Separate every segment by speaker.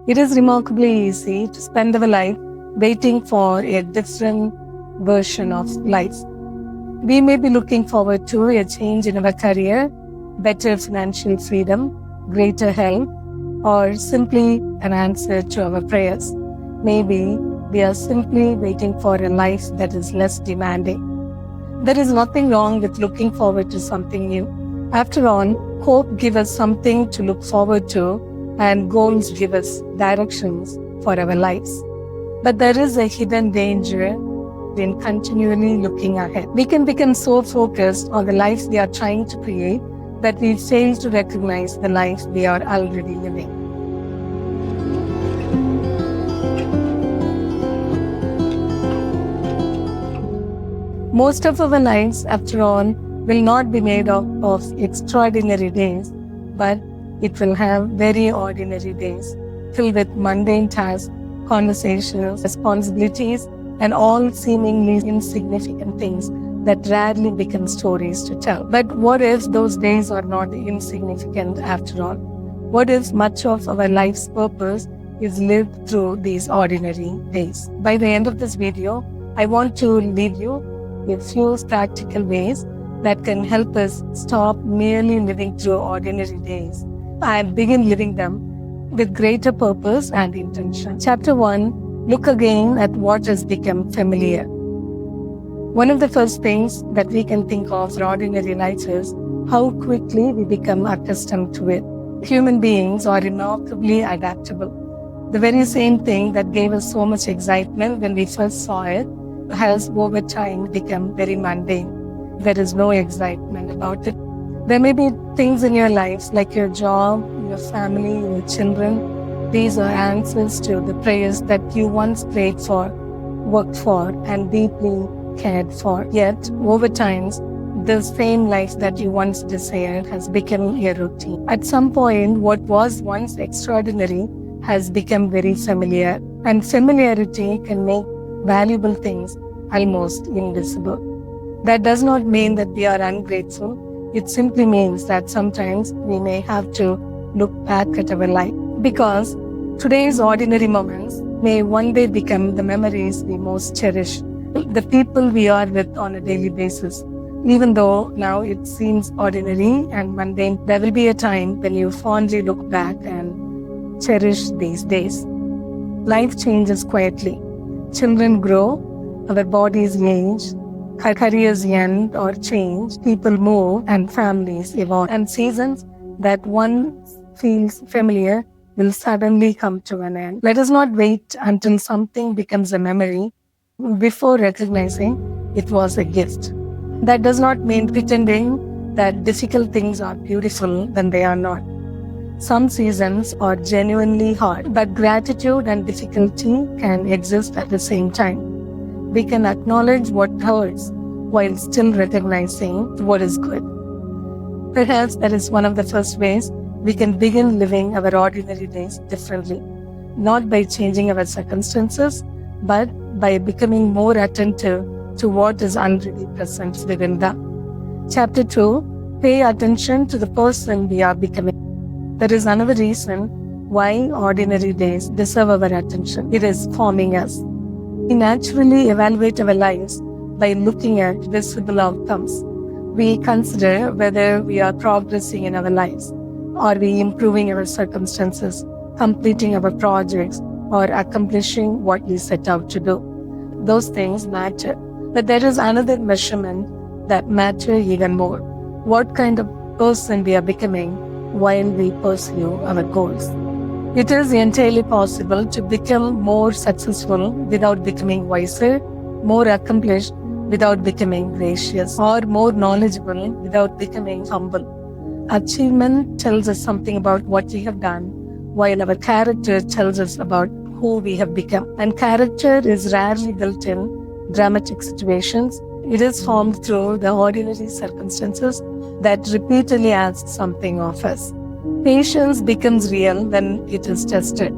Speaker 1: It is remarkably easy to spend our life waiting for a different version of life. We may be looking forward to a change in our career, better financial freedom, greater health, or simply an answer to our prayers. Maybe we are simply waiting for a life that is less demanding. There is nothing wrong with looking forward to something new. After all, hope gives us something to look forward to, and goals give us directions for our lives. But there is a hidden danger in continually looking ahead. We can become so focused on the life we are trying to create that we fail to recognize the life we are already living. Most of our lives, after all, will not be made up of extraordinary days, but it will have very ordinary days, filled with mundane tasks, conversations, responsibilities, and all seemingly insignificant things that rarely become stories to tell. But what if those days are not insignificant after all? What if much of our life's purpose is lived through these ordinary days? By the end of this video, I want to leave you with few practical ways that can help us stop merely living through ordinary days and begin living them with greater purpose and intention. Chapter 1, look again at what has become familiar. One of the first things that we can think of for ordinary life is how quickly we become accustomed to it. Human beings are remarkably adaptable. The very same thing that gave us so much excitement when we first saw it has over time become very mundane. There is no excitement about it. There may be things in your lives like your job, your family, your children. These are answers to the prayers that you once prayed for, worked for, and deeply cared for. Yet, over time, the same life that you once desired has become a routine. At some point, what was once extraordinary has become very familiar, and familiarity can make valuable things almost invisible. That does not mean that we are ungrateful. It simply means that sometimes we may have to look back at our life, because today's ordinary moments may one day become the memories we most cherish, the people we are with on a daily basis. Even though now it seems ordinary and mundane, there will be a time when you fondly look back and cherish these days. Life changes quietly. Children grow, our bodies age, careers end or change, people move, and families evolve. And seasons that once feels familiar will suddenly come to an end. Let us not wait until something becomes a memory before recognizing it was a gift. That does not mean pretending that difficult things are beautiful when they are not. Some seasons are genuinely hard, but gratitude and difficulty can exist at the same time. We can acknowledge what hurts while still recognizing what is good. Perhaps that is one of the first ways we can begin living our ordinary days differently, not by changing our circumstances, but by becoming more attentive to what is already present within them. Chapter 2, pay attention to the person we are becoming. There is another reason why ordinary days deserve our attention. It is forming us. We naturally evaluate our lives by looking at visible outcomes. We consider whether we are progressing in our lives. Are we improving our circumstances, completing our projects, or accomplishing what we set out to do? Those things matter. But there is another measurement that matters even more. What kind of person we are becoming while we pursue our goals. It is entirely possible to become more successful without becoming wiser, more accomplished without becoming gracious, or more knowledgeable without becoming humble. Achievement tells us something about what we have done, while our character tells us about who we have become. And character is rarely built in dramatic situations. It is formed through the ordinary circumstances that repeatedly ask something of us. Patience becomes real when it is tested.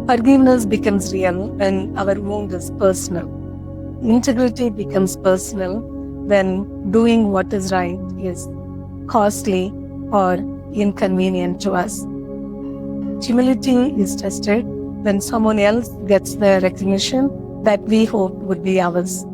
Speaker 1: Forgiveness becomes real when our wound is personal. Integrity becomes personal when doing what is right is costly or inconvenient to us. Humility is tested when someone else gets the recognition that we hoped would be ours.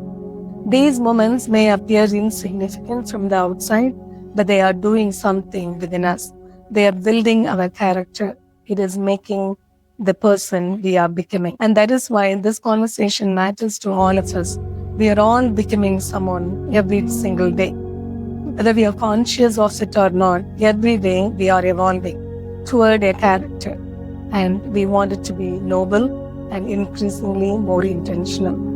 Speaker 1: These moments may appear insignificant from the outside, but they are doing something within us. They are building our character. It is making the person we are becoming. And that is why this conversation matters to all of us. We are all becoming someone every single day. Whether we are conscious of it or not, every day we are evolving toward a character. And we want it to be noble and increasingly more intentional.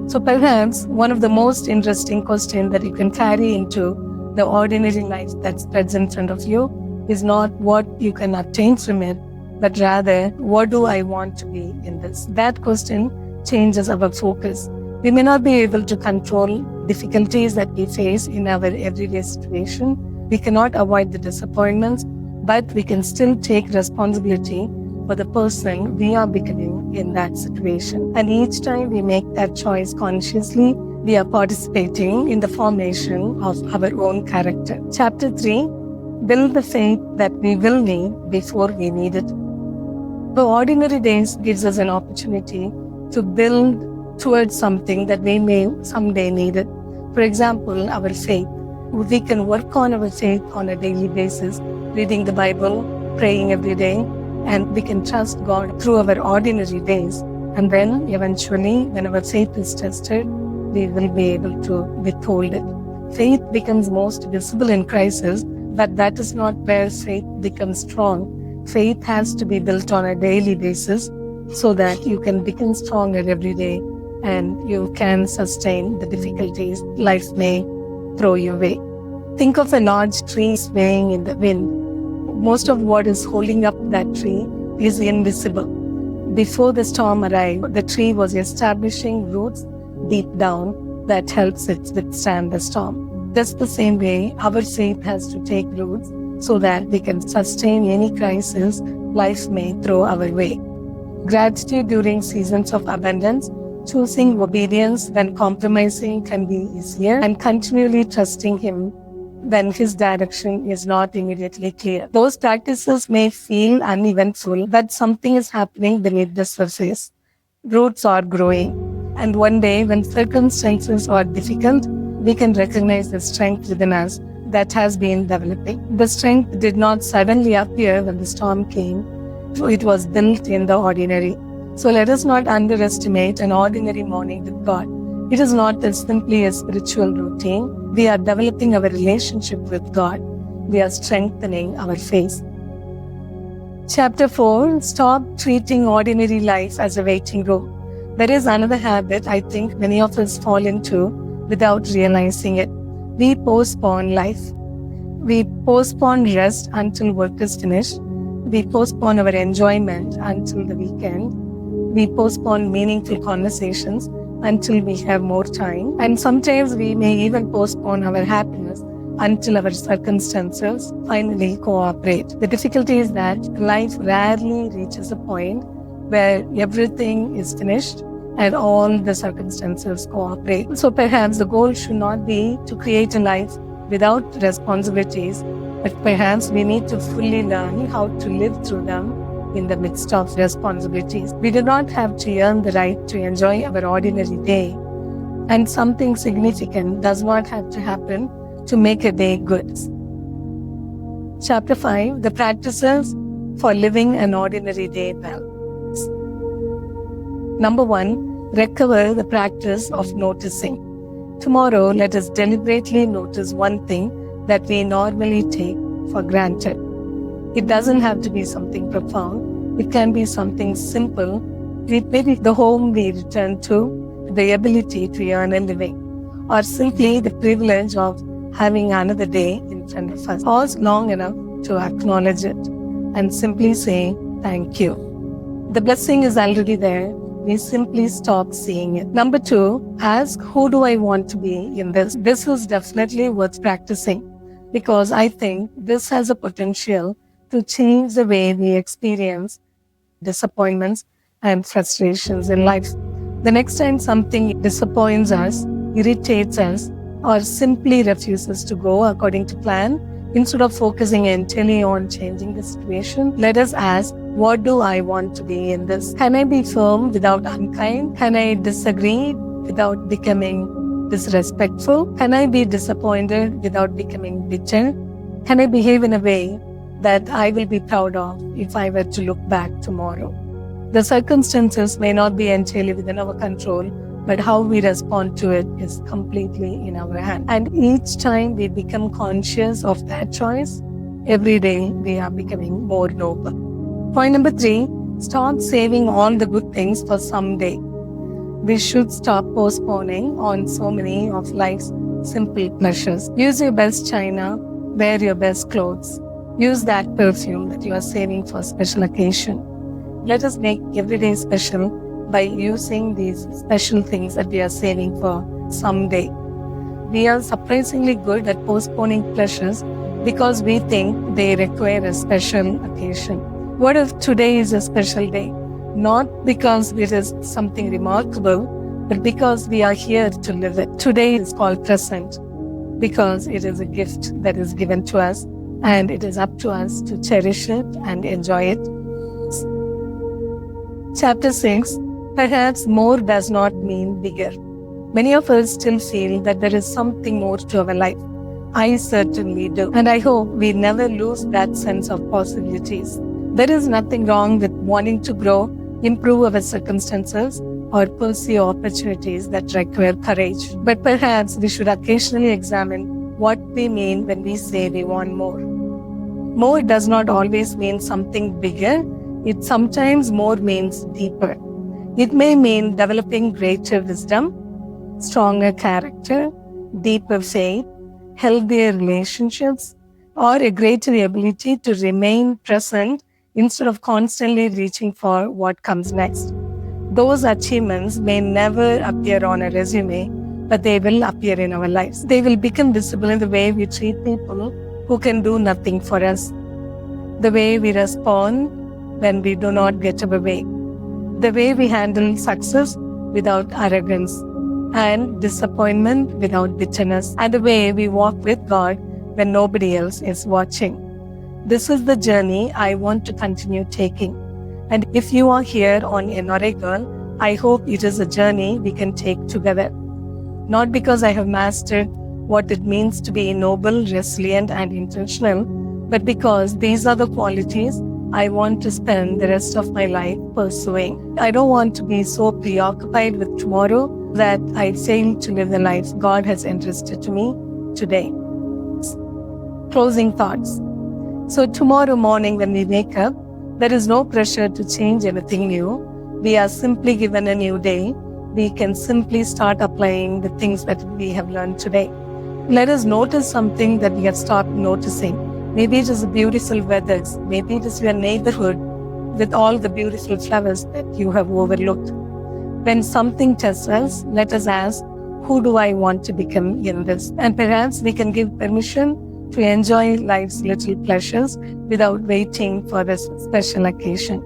Speaker 1: So perhaps one of the most interesting questions that you can carry into the ordinary life that spreads in front of you is not what you can obtain from it, but rather, what do I want to be in this? That question changes our focus. We may not be able to control difficulties that we face in our everyday situation. We cannot avoid the disappointments, but we can still take responsibility for the person we are becoming in that situation. And each time we make that choice consciously, we are participating in the formation of our own character. Chapter 3, build the faith that we will need before we need it. The ordinary days gives us an opportunity to build towards something that we may someday need it. For example, our faith. We can work on our faith on a daily basis, reading the Bible, praying every day, and we can trust God through our ordinary days. And then eventually, when our faith is tested, we will be able to withhold it. Faith becomes most visible in crisis, but that is not where faith becomes strong. Faith has to be built on a daily basis so that you can become stronger every day and you can sustain the difficulties life may throw your way. Think of a large tree swaying in the wind. Most of what is holding up that tree is invisible. Before the storm arrived, the tree was establishing roots deep down that helps it withstand the storm. Just the same way, our faith has to take roots so that we can sustain any crisis life may throw our way. Gratitude during seasons of abundance, choosing obedience when compromising can be easier, and continually trusting Him when His direction is not immediately clear. Those practices may feel uneventful, but something is happening beneath the surface. Roots are growing, and one day when circumstances are difficult, we can recognize the strength within us that has been developing. The strength did not suddenly appear when the storm came. It was built in the ordinary. So let us not underestimate an ordinary morning with God. It is not simply a spiritual routine. We are developing our relationship with God. We are strengthening our faith. Chapter 4, stop treating ordinary life as a waiting room. There is another habit I think many of us fall into without realizing it. We postpone life. We postpone rest until work is finished. We postpone our enjoyment until the weekend. We postpone meaningful conversations until we have more time. And sometimes we may even postpone our happiness until our circumstances finally cooperate. The difficulty is that life rarely reaches a point where everything is finished and all the circumstances cooperate. So perhaps the goal should not be to create a life without responsibilities, but perhaps we need to fully learn how to live through them in the midst of responsibilities. We do not have to earn the right to enjoy our ordinary day, and something significant does not have to happen to make a day good. Chapter 5, the practices for living an ordinary day well. Number 1, recover the practice of noticing. Tomorrow, let us deliberately notice one thing that we normally take for granted. It doesn't have to be something profound. It can be something simple. Maybe the home we return to, the ability to earn a living, or simply the privilege of having another day in front of us. Pause long enough to acknowledge it and simply say, thank you. The blessing is already there. We simply stop seeing it. Number 2, ask, who do I want to be in this? This is definitely worth practicing because I think this has a potential to change the way we experience disappointments and frustrations in life. The next time something disappoints us, irritates us, or simply refuses to go according to plan, Instead of focusing entirely on changing the situation, let us ask, what do I want to be in this? Can I be firm without unkind? Can I disagree without becoming disrespectful? Can I be disappointed without becoming bitter? Can I behave in a way that I will be proud of if I were to look back tomorrow? The circumstances may not be entirely within our control, but how we respond to it is completely in our hand. And each time we become conscious of that choice, every day we are becoming more noble. Point number 3, stop saving all the good things for someday. We should stop postponing on so many of life's simple pleasures. Use your best china, wear your best clothes, use that perfume that you are saving for a special occasion. Let us make every day special by using these special things that we are saving for someday. We are surprisingly good at postponing pleasures because we think they require a special occasion. What if today is a special day? Not because it is something remarkable, but because we are here to live it. Today is called present because it is a gift that is given to us, and it is up to us to cherish it and enjoy it. Chapter 6, perhaps more does not mean bigger. Many of us still feel that there is something more to our life. I certainly do. And I hope we never lose that sense of possibilities. There is nothing wrong with wanting to grow, improve our circumstances, or pursue opportunities that require courage. But perhaps we should occasionally examine what we mean when we say we want more. More does not always mean something bigger. It sometimes more means deeper. It may mean developing greater wisdom, stronger character, deeper faith, healthier relationships, or a greater ability to remain present instead of constantly reaching for what comes next. Those achievements may never appear on a resume, but they will appear in our lives. They will become visible in the way we treat people who can do nothing for us, the way we respond when we do not get our way, the way we handle success without arrogance and disappointment without bitterness, and the way we walk with God when nobody else is watching. This is the journey I want to continue taking. And if you are here on NRA Girl, I hope it is a journey we can take together. Not because I have mastered what it means to be noble, resilient, and intentional, but because these are the qualities I want to spend the rest of my life pursuing. I don't want to be so preoccupied with tomorrow that I fail to live the life God has entrusted to me today. Closing thoughts. So tomorrow morning when we wake up, there is no pressure to change anything new. We are simply given a new day. We can simply start applying the things that we have learned today. Let us notice something that we have stopped noticing. Maybe it is the beautiful weather. Maybe it is your neighborhood with all the beautiful flowers that you have overlooked. When something tests us, let us ask, who do I want to become in this? And perhaps we can give permission to enjoy life's little pleasures without waiting for a special occasion.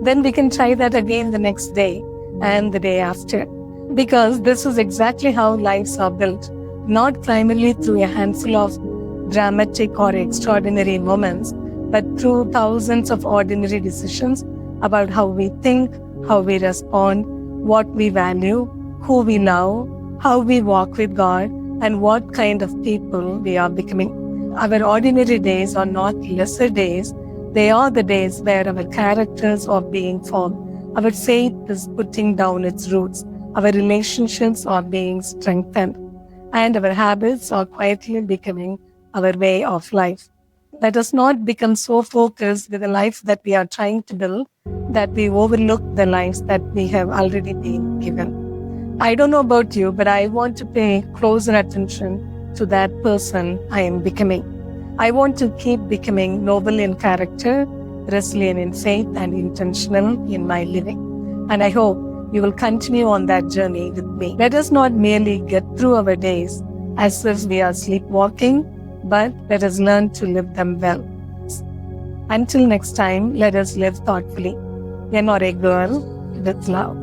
Speaker 1: Then we can try that again the next day and the day after. Because this is exactly how lives are built, not primarily through a handful of dramatic or extraordinary moments, but through thousands of ordinary decisions about how we think, how we respond, what we value, who we love, how we walk with God, and what kind of people we are becoming. Our ordinary days are not lesser days. They are the days where our characters are being formed. Our faith is putting down its roots. Our relationships are being strengthened. And our habits are quietly becoming our way of life. Let us not become so focused with the life that we are trying to build that we overlook the lives that we have already been given. I don't know about you, but I want to pay closer attention to that person I am becoming. I want to keep becoming noble in character, resilient in faith, and intentional in my living. And I hope you will continue on that journey with me. Let us not merely get through our days as if we are sleepwalking, but let us learn to live them well. Until next time, let us live thoughtfully. You're not a girl with love.